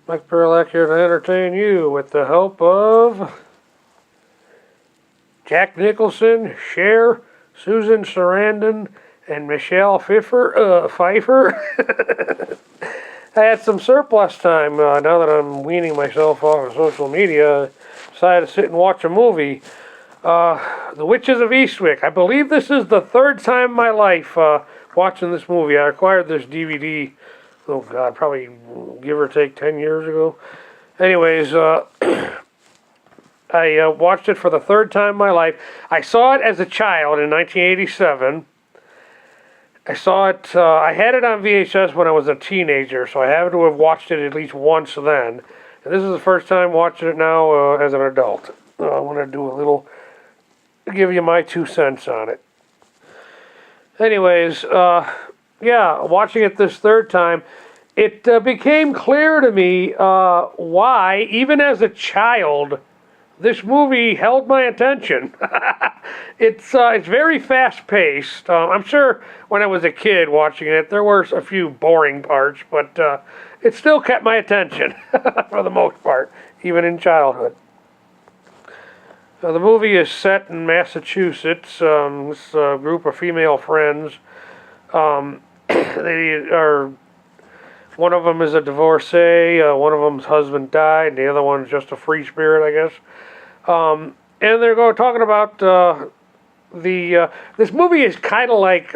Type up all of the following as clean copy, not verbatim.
Mike Perlak here to entertain you with the help of Jack Nicholson, Cher, Susan Sarandon, and Michelle Pfeiffer. I had some surplus time now that I'm weaning myself off of social media. I decided to sit and watch a movie. The Witches of Eastwick. I believe this is the third time in my life watching this movie. I acquired this DVD, oh God, probably give or take 10 years ago. Anyways, I watched it for the third time in my life. I saw it as a child in 1987. I saw it, I had it on VHS when I was a teenager, so I have to have watched it at least once then. And this is the first time watching it now as an adult. I want to do a little, give you my 2 cents on it. Anyways, yeah, watching it this third time, it became clear to me why, even as a child, this movie held my attention. It's very fast-paced. I'm sure when I was a kid watching it, there were a few boring parts, but it still kept my attention for the most part, even in childhood. The movie is set in Massachusetts. This group of female friends, they are. One of them is a divorcee. One of them's husband died, and the other one's just a free spirit, I guess. And they're talking about this movie is kind of like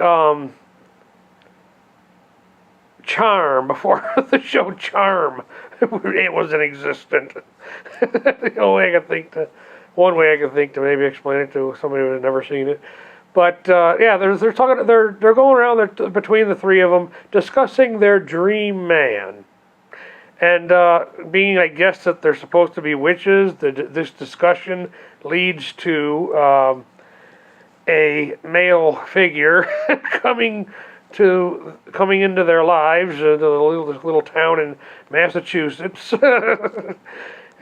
Charm, before the show Charm it was in existence. One way I can think to maybe explain it to somebody who has never seen it. But yeah, they're talking. They're going around between the three of them discussing their dream man. And being, I guess, that they're supposed to be witches, this discussion leads to a male figure coming into their lives, this little town in Massachusetts.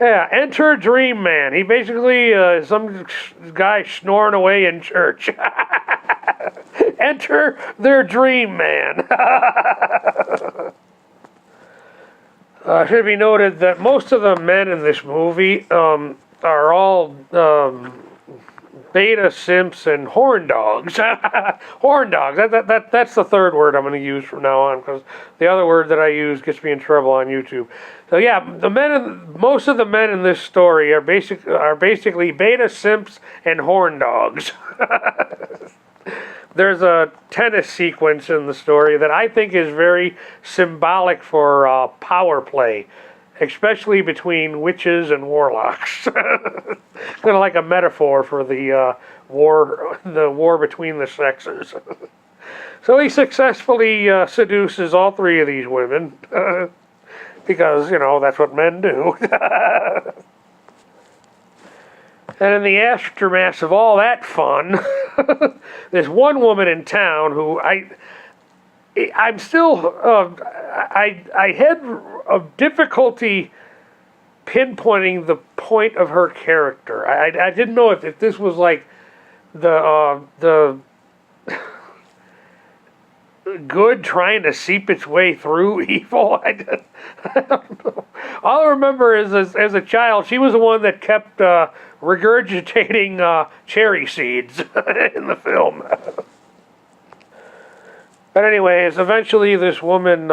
Yeah, enter Dream Man. He basically some guy snoring away in church. Enter their Dream Man. Should be noted that most of the men in this movie are all beta simps and horn dogs. Horn dogs. That's the third word I'm going to use from now on, because the other word that I use gets me in trouble on YouTube. So yeah, most of the men in this story are basically beta simps and horn dogs. There's a tennis sequence in the story that I think is very symbolic for power play, especially between witches and warlocks. Kind of like a metaphor for the war between the sexes. So he successfully seduces all three of these women, because, that's what men do. And in the aftermath of all that fun, there's one woman in town who I'm still, I had a difficulty pinpointing the point of her character. I didn't know if this was like the good trying to seep its way through evil. I don't know. All I remember is as a child, she was the one that kept regurgitating cherry seeds in the film. But anyways, eventually this woman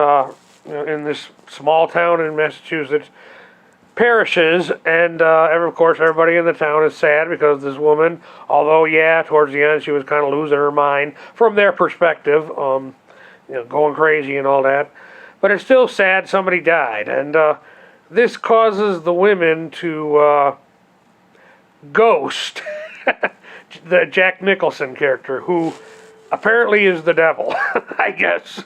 in this small town in Massachusetts perishes, and of course everybody in the town is sad because this woman, although yeah, towards the end she was kind of losing her mind from their perspective, going crazy and all that. But it's still sad somebody died, and this causes the women to ghost the Jack Nicholson character, who apparently is the devil, I guess.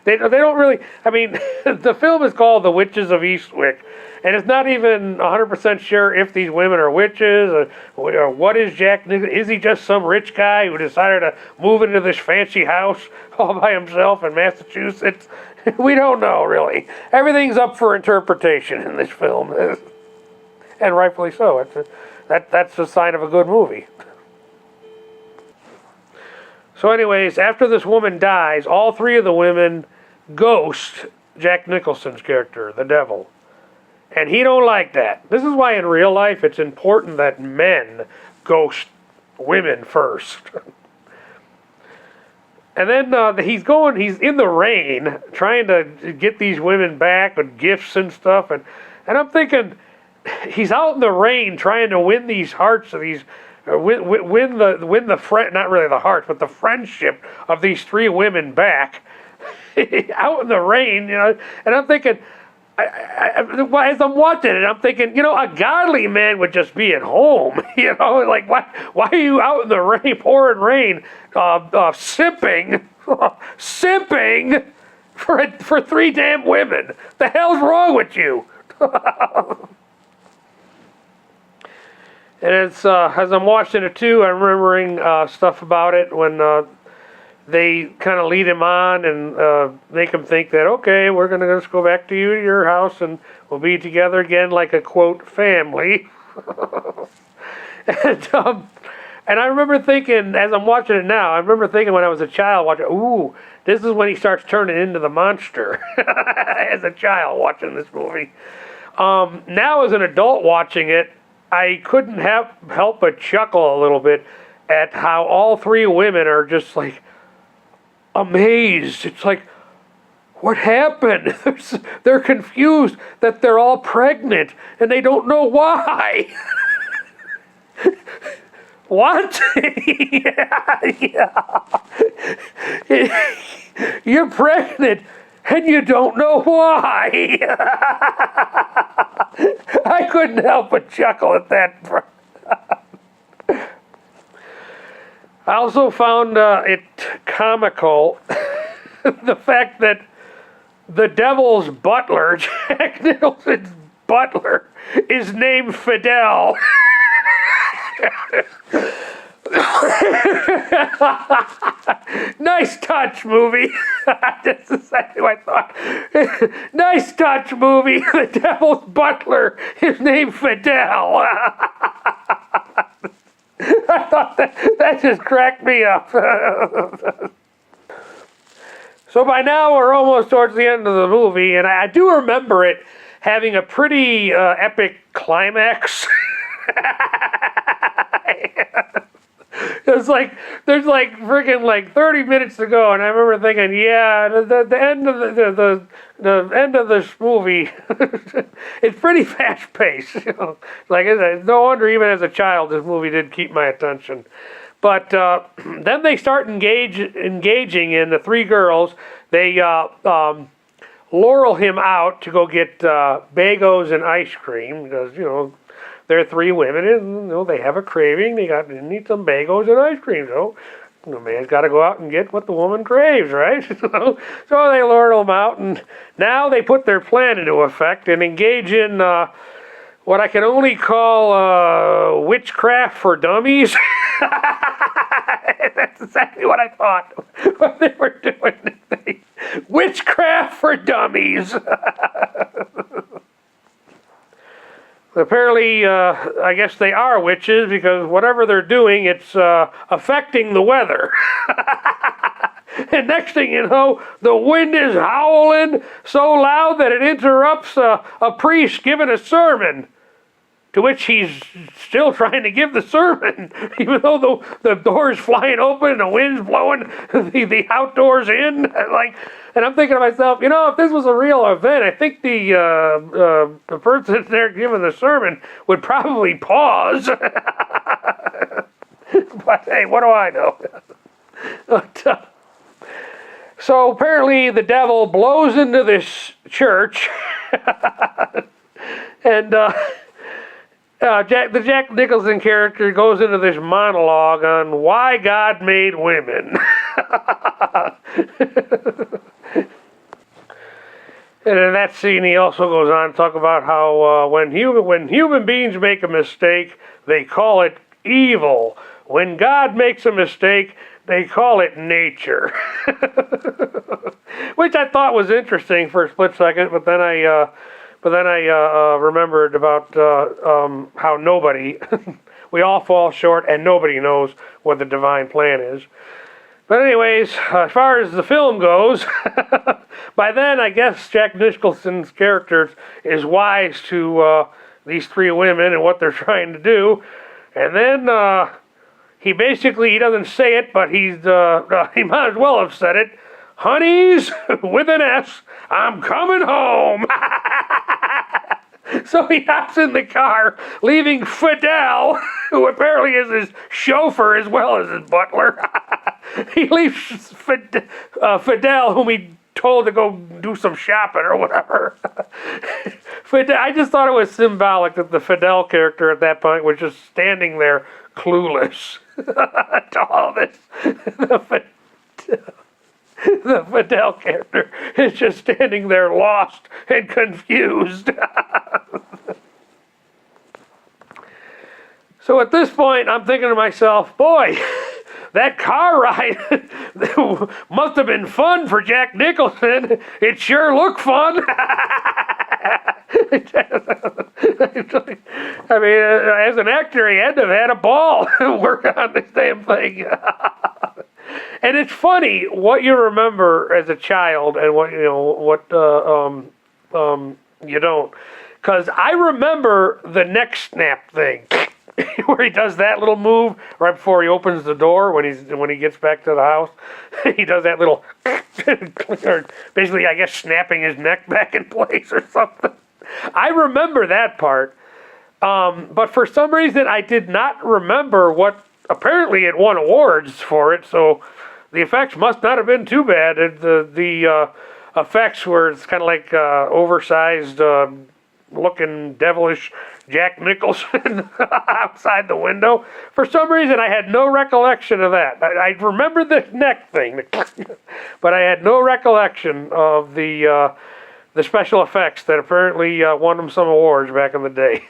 They don't really, I mean, the film is called The Witches of Eastwick, and it's not even 100% sure if these women are witches, or what is Jack Nicholson. Is he just some rich guy who decided to move into this fancy house all by himself in Massachusetts? We don't know, really. Everything's up for interpretation in this film, and rightfully so. That's a sign of a good movie. So anyways, after this woman dies, all three of the women ghost Jack Nicholson's character, the devil. And he don't like that. This is why in real life it's important that men ghost women first. And then he's in the rain trying to get these women back with gifts and stuff. And I'm thinking, he's out in the rain trying to win these hearts of these, win the friend, not really the hearts, but the friendship of these three women back. Out in the rain, and I'm thinking, as I'm watching it, I'm thinking, a godly man would just be at home, like why are you out in the rain, pouring rain, simping for three damn women? The hell's wrong with you? And it's as I'm watching it too, I'm remembering stuff about it when they kind of lead him on and make him think that, okay, we're going to just go back to your house and we'll be together again like a, quote, family. And I remember thinking, as I'm watching it now, I remember thinking when I was a child watching, ooh, this is when he starts turning into the monster. As a child watching this movie. Now as an adult watching it, I couldn't help but chuckle a little bit at how all three women are just like, amazed. It's like, what happened? They're confused that they're all pregnant and they don't know why. What? Yeah. You're pregnant and you don't know why. I couldn't help but chuckle at that. I also found it comical, the fact that the devil's butler, Jack Nicholson's butler, is named Fidel. Nice touch, movie. That's exactly what I thought. Nice touch, movie. The devil's butler is named Fidel. I thought that just cracked me up. So by now we're almost towards the end of the movie, and I do remember it having a pretty epic climax. There's freaking 30 minutes to go, and I remember thinking, yeah, the end of the end of this movie, it's pretty fast paced. No wonder even as a child this movie did keep my attention. But then they start engaging in the three girls. They laurel him out to go get bagels and ice cream because they're three women, and they have a craving. They need some bagels and ice cream. So the man's got to go out and get what the woman craves, right? So they lure them out, and now they put their plan into effect and engage in what I can only call witchcraft for dummies. That's exactly what I thought what they were doing. Witchcraft for dummies. Apparently, I guess they are witches because whatever they're doing, it's affecting the weather. And next thing you know, the wind is howling so loud that it interrupts a priest giving a sermon, to which he's still trying to give the sermon, even though the door's flying open and the wind's blowing the outdoors in. And I'm thinking to myself, if this was a real event, I think the person there giving the sermon would probably pause. But hey, what do I know? So apparently the devil blows into this church, and the Jack Nicholson character goes into this monologue on why God made women. And in that scene, he also goes on to talk about how when human beings make a mistake, they call it evil. When God makes a mistake, they call it nature. Which I thought was interesting for a split second, but then I remembered about how nobody, we all fall short, and nobody knows what the divine plan is. But anyways, as far as the film goes, by then I guess Jack Nicholson's character is wise to these three women and what they're trying to do. And then he doesn't say it, but he might as well have said it. Honeys, with an S, I'm coming home. So he hops in the car, leaving Fidel, who apparently is his chauffeur as well as his butler. He leaves Fidel, whom he told to go do some shopping or whatever. I just thought it was symbolic that the Fidel character at that point was just standing there clueless to all this. The Fidel character is just standing there lost and confused. So at this point, I'm thinking to myself, boy, that car ride must have been fun for Jack Nicholson. It sure looked fun. I mean, as an actor, he had to have had a ball working on this damn thing. And it's funny what you remember as a child and what you don't. Because I remember the neck snap thing, where he does that little move right before he opens the door when he gets back to the house. He does that little, basically, I guess, snapping his neck back in place or something. I remember that part, but for some reason I did not remember what. Apparently, it won awards for it, so the effects must not have been too bad. The effects were it's kind of like oversized, looking devilish Jack Nicholson outside the window. For some reason, I had no recollection of that. I remember the neck thing, but I had no recollection of the special effects that apparently won them some awards back in the day.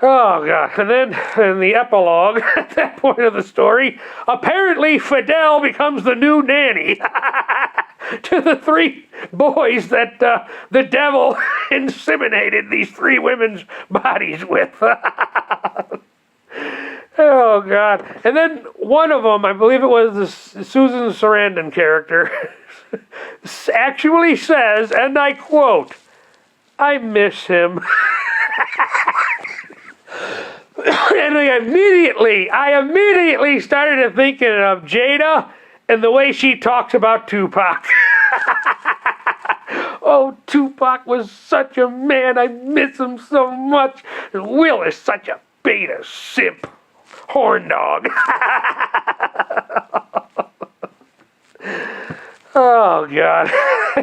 Oh, God. And then in the epilogue, at that point of the story, apparently Fidel becomes the new nanny to the three boys that the devil inseminated these three women's bodies with. Oh, God. And then one of them, I believe it was the Susan Sarandon character, actually says, and I quote, "I miss him." And I immediately started thinking of Jada and the way she talks about Tupac. Oh, Tupac was such a man. I miss him so much. Will is such a beta simp. Horn dog. Oh, God.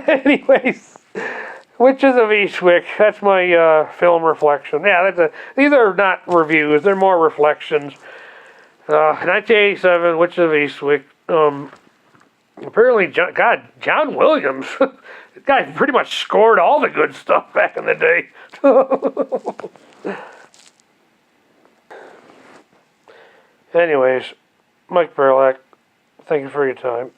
Anyways. Witches of Eastwick. That's my film reflection. Yeah, these are not reviews. They're more reflections. 1987, Witches of Eastwick. Apparently, John Williams. This guy pretty much scored all the good stuff back in the day. Anyways, Mike Perlak, thank you for your time.